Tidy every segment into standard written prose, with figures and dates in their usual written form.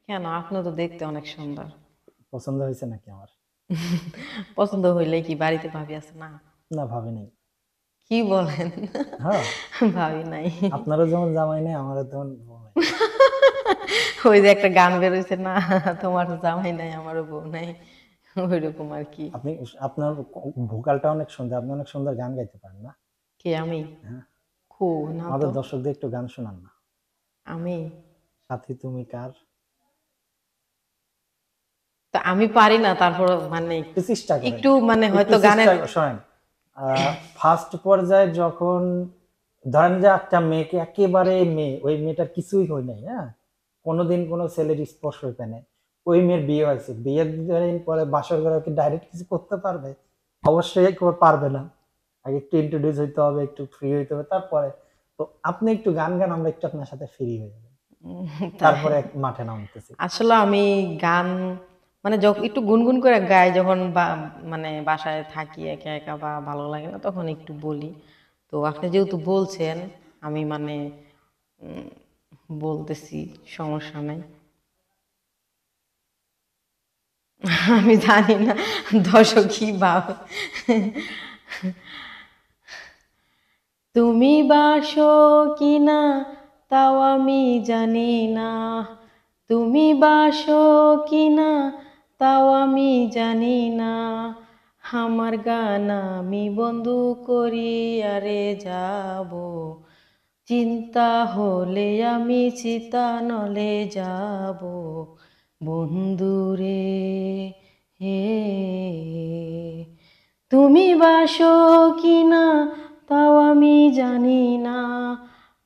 কেন? আপনি তো দেখতে অনেক সুন্দর। পছন্দ হয়েছে নাকি আমার? পছন্দ হইলে কি বাড়িতে ভাবি আছে না? না, ভাবি নাই। কি বলেন? হ্যাঁ, ভাবি নাই। আপনারও যেমন জামাই নেই, আমারও তেমন বউ নাই। ওই যে একটা গান বের হইছে না, তোমার জামাই নাই আমারও বউ নাই, ওইরকম আর কি। আপনি, আপনার ভোকালটা অনেক সুন্দর, আপনি অনেক সুন্দর গান গাইতে পারেন না? কে আমি? হ্যাঁ, খু না তো। আমাদের দর্শকদের একটু গান শোনান না। আমি সাথী তুমি কার? তো আমি পারি না, তারপর মানে একটু চেষ্টা করেন, একটু মানে একটু হয়তো চেষ্টা গানের শোনেন। ফার্স্ট পর্যায়ে যখন ধরেন যে একটা মেয়েকে, একেবারে মেয়ে, ওই মেয়েটার কিছুই হয় নাই, হ্যাঁ, কোনোদিন কোনো ছেলের স্পর্শ হইতে নেই, ওই মেয়ের বিয়ে হয়েছে, বিয়ের দিন পরে বাসর ঘরে কি ডাইরেক্ট কিছু করতে পারবে? অবশ্যই পারবে না। আগে একটু ইন্ট্রোডিউস হইতে হবে, একটু ফ্রি হইতে হবে, তারপরে। তো আপনি একটু গান গান, আমরা একটু আপনার সাথে ফ্রি হয়ে যাবো, তাই। তারপরে মাঠে নামতেছি। আসলে আমি গান মানে যখন একটু গুনগুন করে গাই, যখন মানে বাসায় থাকি একা একা বা ভালো লাগে না তখন একটু বলি। তো আপনি যেহেতু বলছেন, আমি মানে উম, বলতেছি, সমস্যা নাই। আমি জানি না দর্শক কি ভাব। তুমি বাসো কিনা তাও আমি জানি না, তুমি বাসো কিনা তাও আমি জানি না, আমার গান আমি বন্ধ করি আরে যাব, চিন্তা হলে আমি চিতানলে যাব, বন্ধুরে হে, তুমি বাসো কিনা তাও আমি জানি না,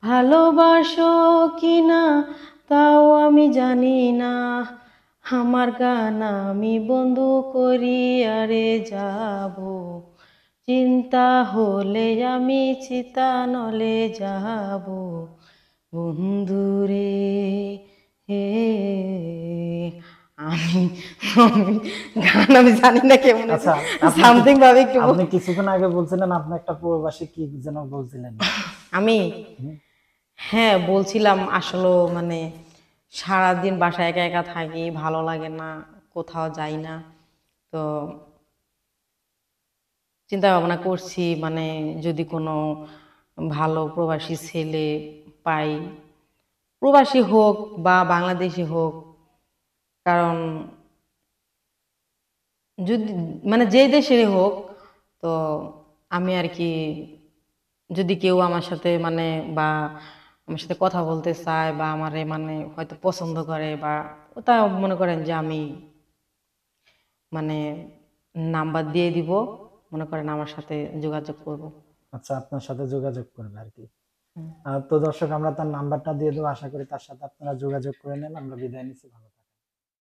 ভালোবাসো কিনা তাও আমি জানি না, আমার গান আমি বন্ধ করি আরে যাব, চিন্তা হলে আমি চিতানলে যাব, বন্ধুরে হে। আমি আমি গান আমি জানি না কেমন হয়েছে, আচ্ছা, আপনি সামথিং ভাবে একটু আপনি কিছুক্ষণ আগে বলছিলেন আপনি একটা প্রবাসী, কি যেন বলছিলেন? আমি হুম, হ্যাঁ বলছিলাম আসলে মানে সারাদিন বাসায় একা একা থাকি, ভালো লাগে না, কোথাও যাই না। তো চিন্তা ভাবনা করছি মানে যদি কোনো ভালো প্রবাসী ছেলে পাই, প্রবাসী হোক বা বাংলাদেশি হোক, কারণ যদি মানে যে দেশেরই হোক, তো আমি আর কি যদি কেউ আমার সাথে মানে বা আমার সাথে কথা বলতে চায় বা আমারে মানে হয়তো পছন্দ করে বা ওটা মনে করেন যে আমি মানে নাম্বার দিয়ে দিব, মনে করেন আমার সাথে যোগাযোগ করব। আচ্ছা, আপনার সাথে যোগাযোগ করবে আর কি। তো দর্শক, আমরা তার নাম্বারটা দিয়ে দেবো, আশা করি তার সাথে আপনারা যোগাযোগ করে নেন। আমরা বিদায় নিচ্ছি, ভালো থাকবেন।